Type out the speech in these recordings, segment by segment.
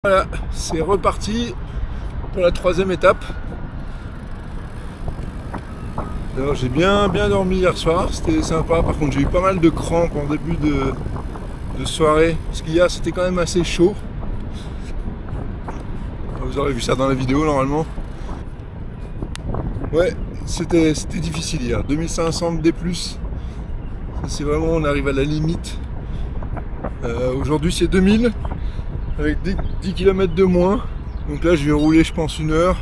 Voilà, c'est reparti pour la troisième étape. Alors j'ai bien dormi hier soir, c'était sympa. Par contre j'ai eu pas mal de crampes en début de soirée, parce qu'hier c'était quand même assez chaud. Vous aurez vu ça dans la vidéo normalement. Ouais, c'était difficile hier, 2500 D+. C'est vraiment, on arrive à la limite. Aujourd'hui c'est 2000, avec 10 km de moins. Donc là je vais rouler je pense 1 heure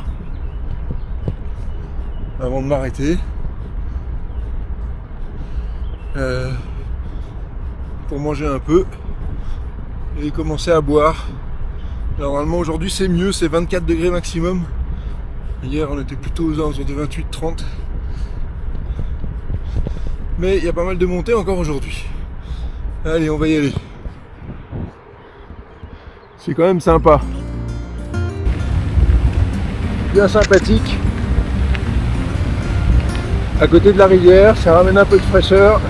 avant de m'arrêter. Pour manger un peu et commencer à boire. Alors, normalement aujourd'hui c'est mieux, c'est 24 degrés maximum. Hier on était plutôt aux alentours de 28-30. Mais il y a pas mal de montées encore aujourd'hui. Allez, on va y aller. C'est quand même sympa. Bien sympathique. À côté de la rivière, ça ramène un peu de fraîcheur.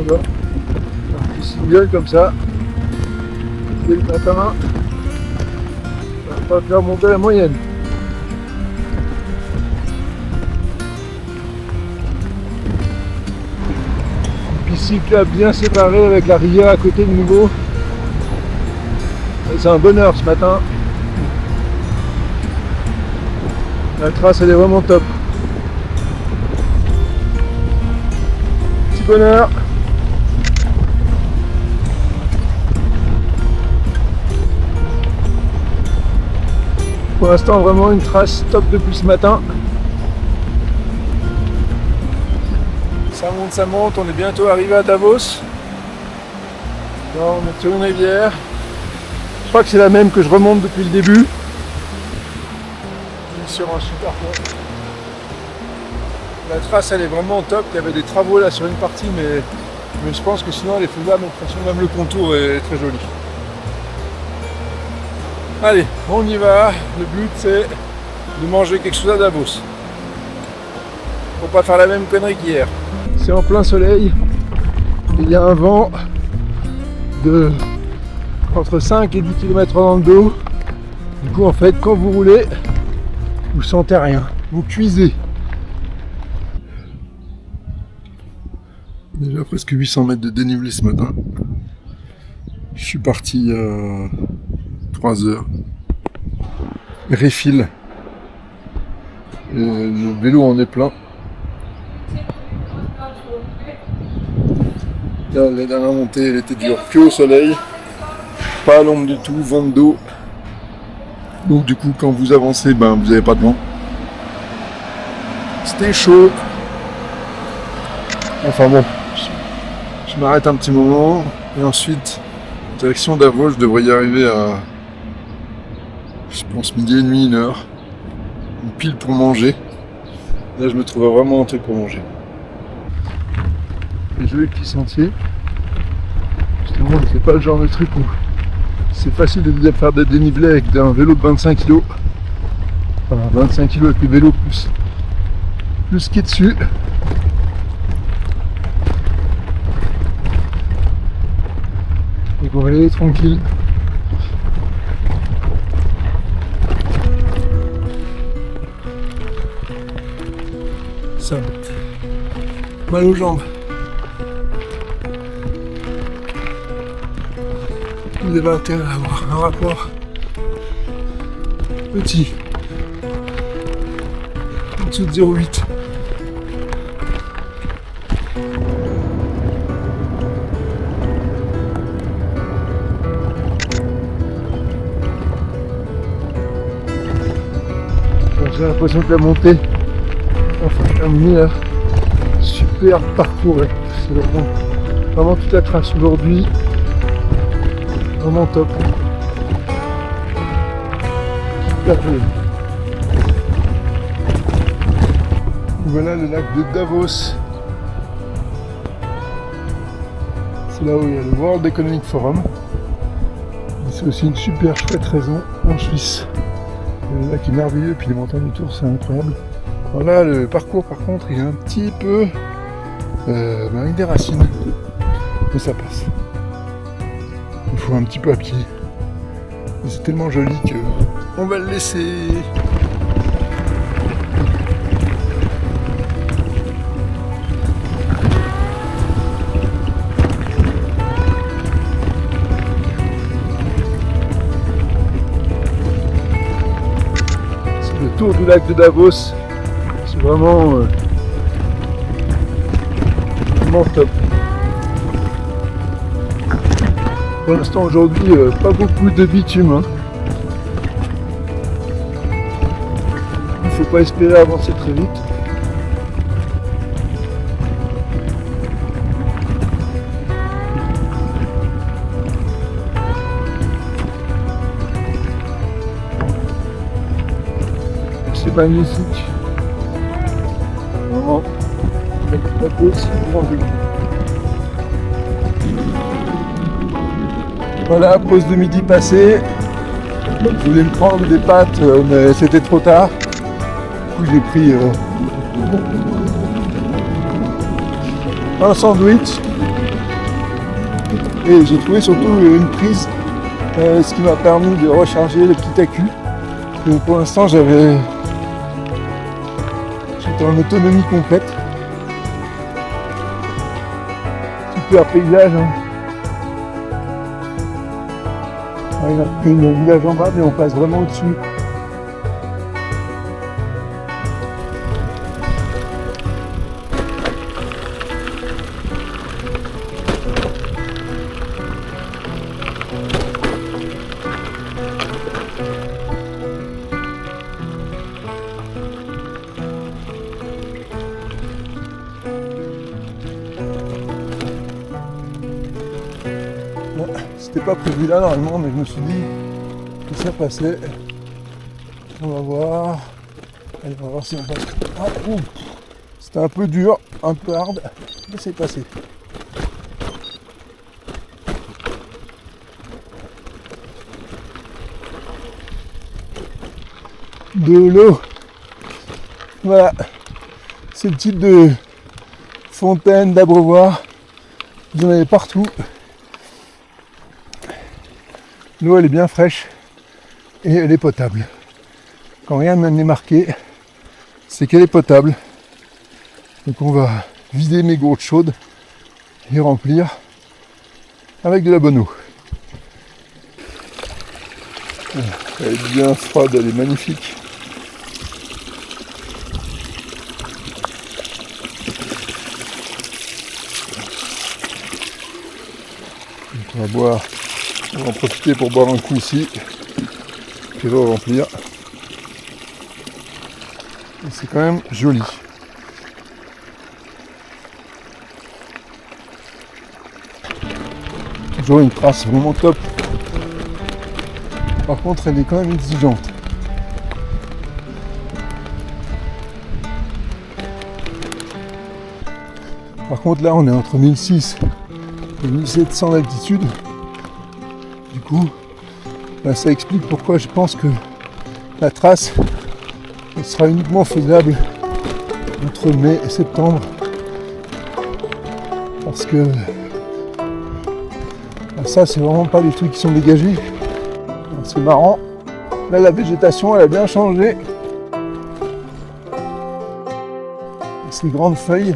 Voilà. Un petit single comme ça. Dès le matin, ça va faire monter la moyenne. Piscine bien séparée avec la rivière à côté de nouveau. C'est un bonheur ce matin. La trace elle est vraiment top. Petit bonheur. Pour l'instant vraiment une trace top depuis ce matin. Ça monte, on est bientôt arrivé à Davos. Là, on est sur une rivière. Je crois que c'est la même que je remonte depuis le début. Sur un super pont. La trace elle est vraiment top. Il y avait des travaux là sur une partie, mais je pense que sinon elle est faisable. De toute façon, même le contour est très joli. Allez, on y va. Le but c'est de manger quelque chose à Davos. Pour pas faire la même connerie qu'hier. C'est en plein soleil. Il y a un vent de entre 5 et 10 km dans le dos. Du coup en fait quand vous roulez, vous sentez rien, vous cuisez. Déjà presque 800 mètres de dénivelé ce matin. Je suis parti à 3 heures. Refill. Et le vélo en est plein. Là, la dernière montée elle était dure, que au soleil, pas à l'ombre du tout, vent de dos. Donc du coup quand vous avancez, vous n'avez pas de vent. C'était chaud. Enfin bon, je m'arrête un petit moment et ensuite direction Davos, je devrais y arriver à je pense midi et demi, 1 heure. Une pile pour manger. Là je me trouve vraiment un truc pour manger. Les jolis petits sentiers. Justement c'est pas le genre de truc où c'est facile de faire des dénivelés avec un vélo de 25 kg. Enfin 25 kg avec le vélo plus ce qui est dessus. Donc on va y aller tranquille. Ça va. Mal aux jambes. Vous avez intérêt à avoir un rapport petit en dessous de 0,8. J'ai l'impression que la montée enfin terminée là. Super parcours, c'est vraiment toute la trace aujourd'hui. Vraiment top. Super joli. Voilà le lac de Davos. C'est là où il y a le World Economic Forum. C'est aussi une super chouette raison en Suisse. Le lac est merveilleux, puis les montagnes autour c'est incroyable. Voilà, le parcours par contre il est un petit peu avec des racines. mais ça passe. Il faut un petit peu à pied. Mais c'est tellement joli que on va le laisser. C'est le tour du lac de Davos. C'est vraiment top. Pour l'instant aujourd'hui, pas beaucoup de bitume. Hein. Il ne faut pas espérer avancer très vite. C'est magnifique. Vraiment. La pause, voilà, pause de midi passée. Je voulais me prendre des pâtes, mais c'était trop tard. Du coup, j'ai pris un sandwich. Et j'ai trouvé surtout une prise, ce qui m'a permis de recharger le petit accu. Et pour l'instant, j'étais en autonomie complète. Super paysage. Hein. Il y a une village en bas, mais on passe vraiment au-dessus. C'était pas prévu là normalement, mais je me suis dit que ça passait. On va voir. Allez, on va voir si on passe. Ah, c'était un peu dur, un peu hard, mais c'est passé. De l'eau. Voilà. C'est le type de fontaine, d'abreuvoir. Vous en avez partout. L'eau elle est bien fraîche et elle est potable. Quand rien n'est marqué, c'est qu'elle est potable. Donc on va vider mes gourdes chaudes et remplir avec de la bonne eau. Elle est bien froide, elle est magnifique. Donc on va boire. On va en profiter pour boire un coup ici, puis le remplir. Et c'est quand même joli. Toujours une trace vraiment top. Par contre, elle est quand même exigeante. Par contre, là, on est entre 1006 et 1700 d'altitude. Du coup, ça explique pourquoi je pense que la trace elle sera uniquement faisable entre mai et septembre. Parce que ça, c'est vraiment pas des trucs qui sont dégagés. C'est marrant. Là, la végétation, elle a bien changé. Ces grandes feuilles.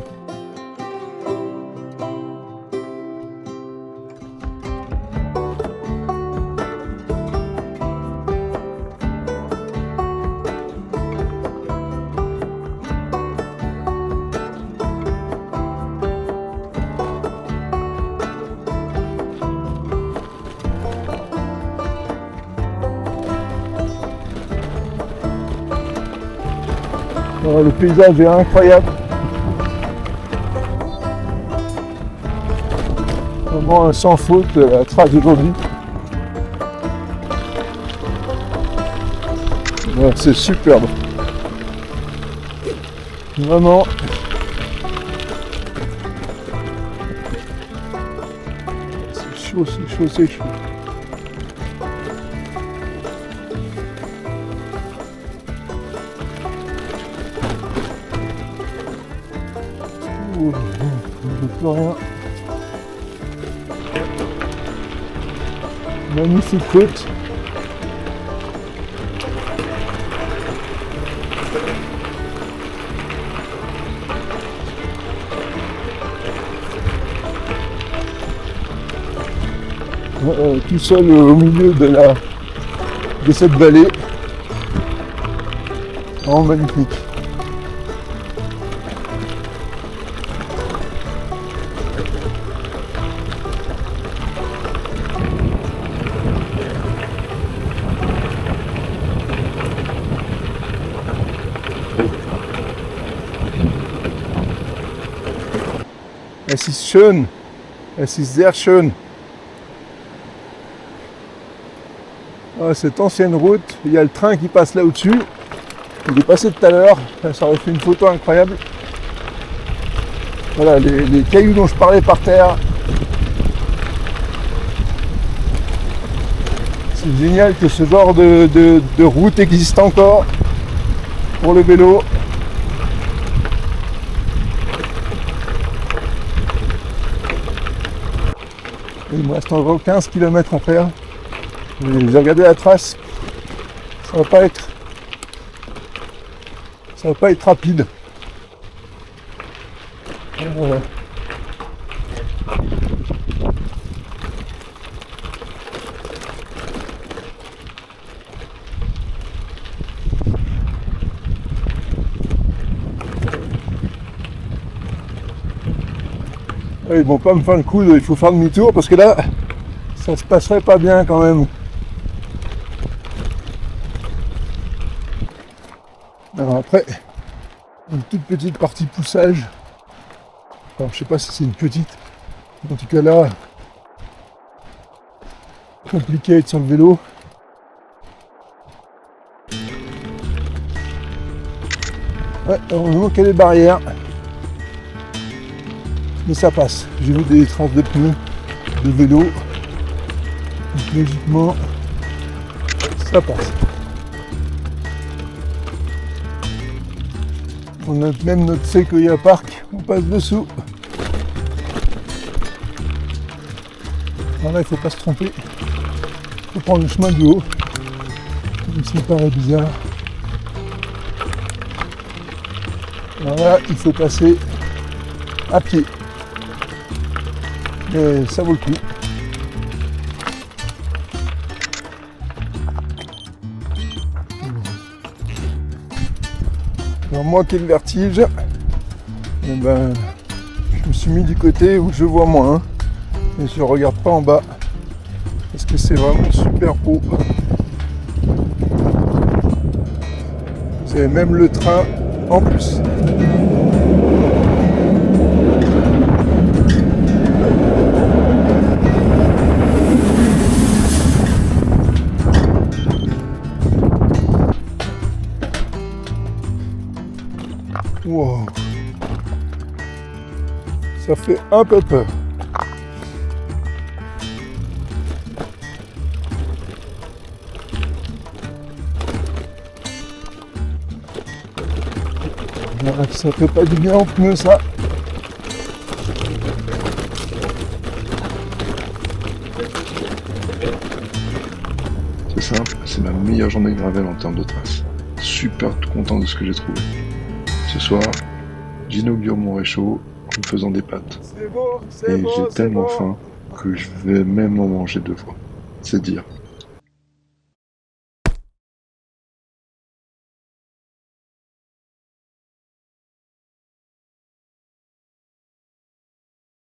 Le paysage est incroyable. Vraiment sans faute la trace d'aujourd'hui. Ouais, c'est superbe. Vraiment. C'est chaud, c'est chaud, c'est chaud. Je ne peux plus rien. Magnifique route. Tout seul au milieu de cette vallée. Vraiment magnifique. Es ist schön. Es ist sehr schön. Ah, cette ancienne route, il y a le train qui passe là au-dessus. Il est passé tout à l'heure, ça aurait fait une photo incroyable. Voilà, les cailloux dont je parlais par terre. C'est génial que ce genre de route existe encore pour le vélo. Il me reste encore 15 km à faire. J'ai regardé la trace. Ça va pas être rapide. Voilà. Ils vont pas me faire le coup il faut faire demi-tour parce que là ça se passerait pas bien quand même. Alors après une toute petite partie poussage. Alors je sais pas si c'est une petite, en tout cas là compliqué d'être sur le vélo. Ouais, heureusement qu'il y a des barrières. Mais ça passe. J'ai vu des traces de pneus de vélo. Donc logiquement, ça passe. On a même notre Sequoia Park, on passe dessous. Alors là, il ne faut pas se tromper. Il faut prendre le chemin du haut. Même s'il paraît bizarre. Alors là, il faut passer à pied. Et ça vaut le coup. Alors moi qui ai le vertige, je me suis mis du côté où je vois moins. Et je ne regarde pas en bas. Parce que c'est vraiment super haut. Vous avez même le train en plus. Wow. Ça fait un peu peur. Ça fait pas du bien aux pneus ça. C'est simple, c'est ma meilleure journée de gravel en termes de traces. Super content de ce que j'ai trouvé. Ce soir, j'inaugure mon réchaud en me faisant des pâtes. Et j'ai tellement faim que je vais même en manger 2 fois. C'est dire.